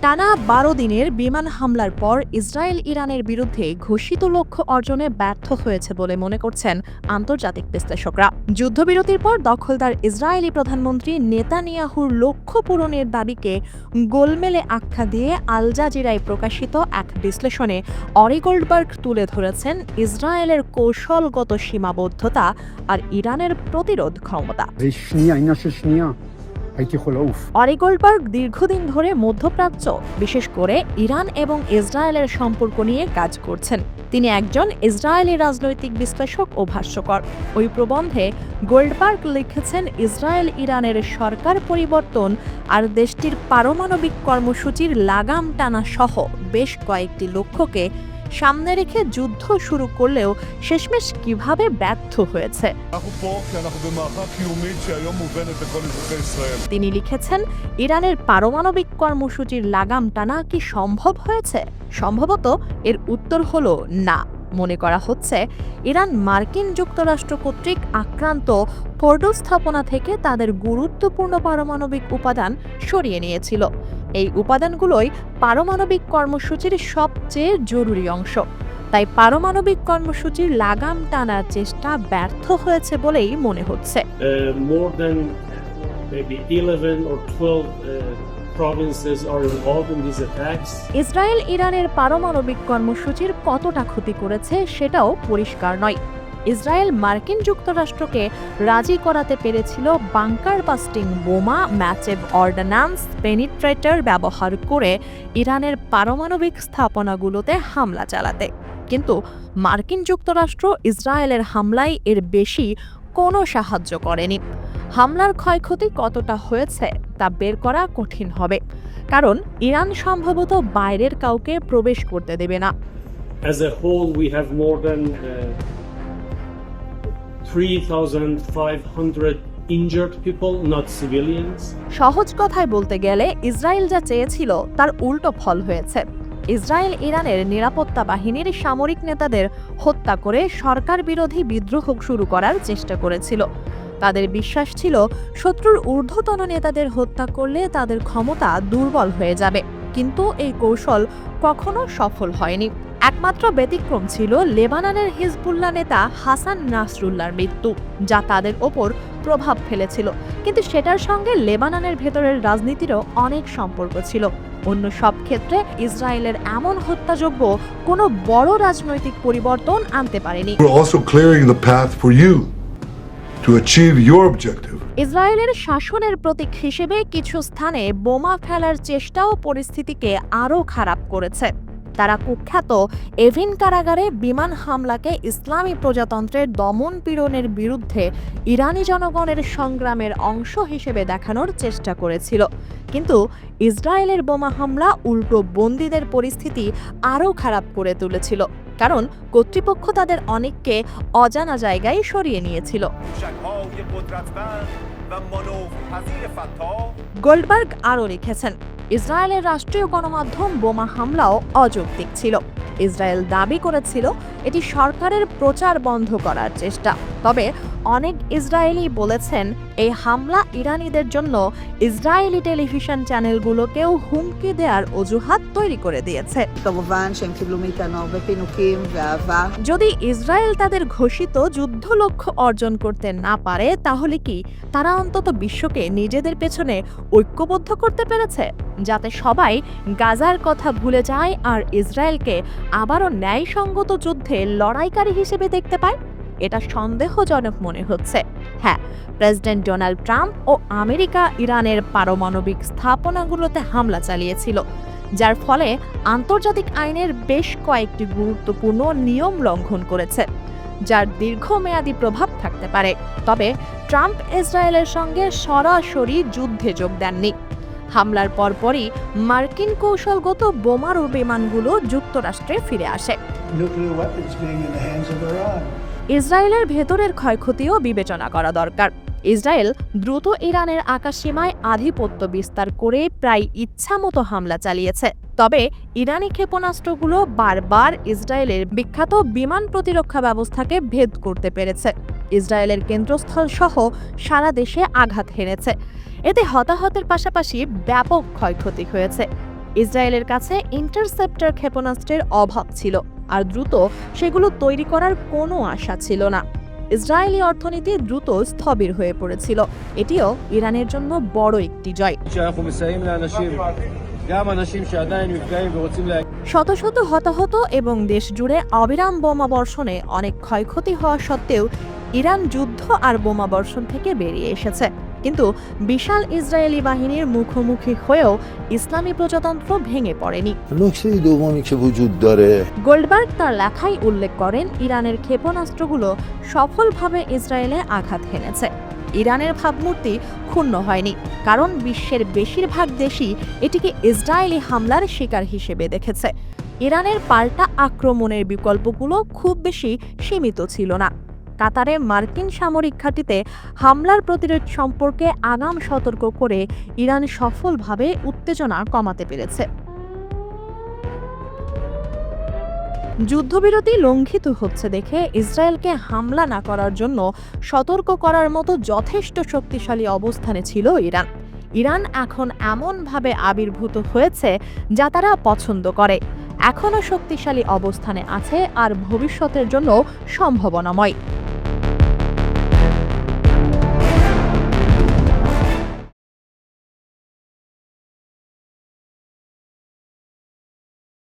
টানা ১২ দিনের বিমান হামলার পর ইসরায়েল ইরানের বিরুদ্ধে ঘোষিত লক্ষ্য অর্জনে ব্যর্থ হয়েছে বলে মনে করছেন আন্তর্জাতিক বিশ্লেষকরা। যুদ্ধবিরতির পর দখলদার ইসরায়েলি প্রধানমন্ত্রী নেতানিয়াহুর লক্ষ্য পূরণের দাবিকে গোলমেলে আখ্যা দিয়ে আল জাজিরায় প্রকাশিত এক বিশ্লেষণে অরি গোল্ডবার্গ তুলে ধরেছেন ইসরায়েলের কৌশলগত সীমাবদ্ধতা আর ইরানের প্রতিরোধ ক্ষমতা। অরি গোল্ডবার্গ দীর্ঘদিন ধরে মধ্যপ্রাচ্য, বিশেষ করে ইরান এবং ইসরায়েলের সম্পর্ক নিয়ে কাজ করছেন। তিনি একজন ইসরায়েলি রাজনৈতিক বিশ্লেষক ও ভাষ্যকার। ওই প্রবন্ধে গোল্ডবার্গ লিখেছেন, ইসরায়েল ইরানের সরকার পরিবর্তন আর দেশটির পারমাণবিক কর্মসূচির লাগাম টানা সহ বেশ কয়েকটি লক্ষ্যকে সামনে রেখে যুদ্ধ শুরু করলেও শেষমেশ কিভাবে ব্যর্থ হয়েছে। তিনি লিখেছেন, ইরানের পারমাণবিক কর্মসূচির লাগাম টানা কি সম্ভব হয়েছে? সম্ভবত এর উত্তর হলো না। মনে করা হচ্ছে ইরান মার্কিন যুক্তরাষ্ট্র কর্তৃক আক্রান্ত ফোর্ডো স্থাপনা থেকে তাদের গুরুত্বপূর্ণ পারমাণবিক উপাদান সরিয়ে নিয়েছিল। এই উপাদানগুলোই পারমাণবিক কর্মসূচির সবচেয়ে জরুরি অংশ। তাই পারমাণবিক কর্মসূচির লাগাম টানার চেষ্টা ব্যর্থ হয়েছে বলেই মনে হচ্ছে। ইসরায়েল ইরানের পারমাণবিক কর্মসূচির কতটা ক্ষতি করেছে সেটাও পরিষ্কার নয়। ইসরায়েল মার্কিন যুক্তরাষ্ট্রকে রাজি করাতে পেরেছিল বাংকার বাস্টিং বোমা, ম্যাসিভ অর্ডিন্যান্স পেনিট্রেটর ব্যবহার করে ইরানের পারমাণবিক স্থাপনাগুলোতে হামলা চালাতে। কিন্তু মার্কিন যুক্তরাষ্ট্র ইসরায়েলের হামলায় এর বেশি কোনো সাহায্য করেনি। হামলার ক্ষয়ক্ষতি কতটা হয়েছে তা বের করা কঠিন হবে, কারণ ইরান সম্ভবত বাইরের কাউকে প্রবেশ করতে দেবে না। As a whole, we have more than 3,500 injured people, not civilians. সহজ কথায় বলতে গেলে ইসরায়েল যা চেয়েছিল তার উল্টো ফল হয়েছে। ইসরায়েল ইরানের নিরাপত্তা বাহিনীর সামরিক নেতাদের হত্যা করে সরকার বিরোধী বিদ্রোহ শুরু করার চেষ্টা করেছিল। তাদের বিশ্বাস ছিল শত্রুর ঊর্ধ্বতন নেতাদের হত্যা করলে তাদের ক্ষমতা দুর্বল হয়ে যাবে, কিন্তু এই কৌশল কখনো সফল হয়নি। একমাত্র ব্যতিক্রম ছিল লেবাননের হিজবুল্লাহ নেতা হাসান নাসরুল্লাহর মৃত্যু, যা তাদের ওপর প্রভাব ফেলেছিল। কিন্তু সেটার সঙ্গে লেবাননের ভেতরের রাজনীতিরও অনেক সম্পর্ক ছিল। অন্য সব ক্ষেত্রে ইসরায়েলের এমন হত্যাযজ্ঞ কোনো বড় রাজনৈতিক পরিবর্তন আনতে পারেনি। ইসরায়েলের শাসনের প্রতীক হিসেবে কিছু স্থানে বোমা ফেলার চেষ্টাও পরিস্থিতিকে আরও খারাপ করেছে। তারা কুখ্যাত এভিন কারাগারে বিমান হামলাকে ইসলামী প্রজাতন্ত্রের দমন পীড়নের বিরুদ্ধে ইরানি জনগণের সংগ্রামের অংশ হিসেবে দেখানোর চেষ্টা করেছিল। কিন্তু ইসরায়েলের বোমা হামলা উল্টো বন্দীদের পরিস্থিতি আরও খারাপ করে তুলেছিল, কারণ কর্তৃপক্ষ তাদের অনেককে অজানা জায়গায় সরিয়ে নিয়েছিল। গোল্ডবার্গ আরও লিখেছেন, ইসরায়েলের রাষ্ট্রীয় গণমাধ্যম বোমা হামলাও অযৌক্তিক ছিল। ইসরায়েল দাবি করেছিল এটি সরকারের প্রচার বন্ধ করার চেষ্টা। তবে অনেক ইসরায়েলি বলেছেন এই হামলা ইরানিদের জন্য ইসরায়েলি টেলিভিশন চ্যানেলগুলোকেও হুমকি দেওয়ার অজুহাত তৈরি করে দিয়েছে। যদি ইসরায়েল তাদের ঘোষিত যুদ্ধ লক্ষ্য অর্জন করতে না পারে, তাহলে কি তারা অন্তত বিশ্বকে নিজেদের পেছনে ঐক্যবদ্ধ করতে পেরেছে, যাতে সবাই গাজার কথা ভুলে যায় আর ইসরায়েলকে আবারও ন্যায়সঙ্গত যুদ্ধে লড়াইকারী হিসেবে দেখতে পায়? এটা সন্দেহজনক মনে হচ্ছে। হ্যাঁ, প্রেসিডেন্ট ডোনাল্ড ট্রাম্প ও আমেরিকা ইরানের পারমাণবিক স্থাপনাগুলোতে হামলা চালিয়েছিল, যার ফলে আন্তর্জাতিক আইনের বেশ কয়েকটি গুরুত্বপূর্ণ নিয়ম লঙ্ঘন করেছে, যার দীর্ঘমেয়াদী প্রভাব থাকতে পারে। তবে ট্রাম্প ইসরায়েলের সঙ্গে সরাসরি যুদ্ধে যোগ দেননি। হামলার পরপরই মার্কিন কৌশলগত বোমারু বিমানগুলো যুক্তরাষ্ট্রে ফিরে আসে। ইসরায়েলের ভেতরের ক্ষয়ক্ষতিও বিবেচনা করা দরকার। ইসরায়েল দ্রুত ইরানের আকাশসীমায় আধিপত্য বিস্তার করে প্রায় ইচ্ছামতো হামলা চালিয়েছে। তবে ইরানি ক্ষেপণাস্ত্রগুলো বারবার ইসরায়েলের বিখ্যাত বিমান প্রতিরক্ষা ব্যবস্থাকে ভেদ করতে পেরেছে। ইসরায়েলের কেন্দ্রস্থল সহ সারা দেশে আঘাত হেনেছে। এতে হতাহতের পাশাপাশি ব্যাপক ক্ষয়ক্ষতি হয়েছে। ইসরায়েলের কাছে ইন্টারসেপ্টর ক্ষেপণাস্ত্রের অভাব ছিল, আর দ্রুত সেগুলো তৈরি করার কোনো আশা ছিল না। ইসরায়েলি অর্থনীতি দ্রুত স্থবির হয়ে পড়েছিল। এটিও ইরানের জন্য বড় একটি জয়। שאנחנו מסייעים לאנשים, גם אנשים שעדיין נפגעים ורוצים להגיע. শত শত হতাহত এবং দেশ জুড়ে অবিরাম বোমা বর্ষণে অনেক ক্ষয়ক্ষতি হওয়া সত্ত্বেও ইরান যুদ্ধ আর বোমা বর্ষণ থেকে বেরিয়ে এসেছে। কিন্তু বিশাল ইসরায়েলি বাহিনীর মুখোমুখি হয়েও ইসলামী প্রজাতন্ত্র ভেঙে পড়েনি। نکته دومی که وجود داره গোল্ডবার্গ তার লেখায় উল্লেখ করেন, ইরানের ক্ষেপণাস্ত্রগুলো সফলভাবে ইসরায়েলে আঘাত হেনেছে। ইরানের ভাবমূর্তি ক্ষুণ্ণ হয়নি, কারণ বিশ্বের বেশিরভাগ দেশই এটিকে ইসরায়েলি হামলার শিকার হিসেবে দেখেছে। ইরানের পাল্টা আক্রমণের বিকল্পগুলো খুব বেশি সীমিত ছিল না। কাতারে মার্কিন সামরিক ঘাঁটিতে হামলার প্রতিরোধ সম্পর্কে আগাম সতর্ক করে ইরান সফলভাবে উত্তেজনা কমাতে পেরেছে। যুদ্ধবিরতি লঙ্ঘিত হচ্ছে দেখে ইসরায়েলকে হামলা না করার জন্য সতর্ক করার মতো যথেষ্ট শক্তিশালী অবস্থানে ছিল ইরান। ইরান এখন এমনভাবে আবির্ভূত হয়েছে যা তারা পছন্দ করে, এখনও শক্তিশালী অবস্থানে আছে আর ভবিষ্যতের জন্য সম্ভাবনাময়।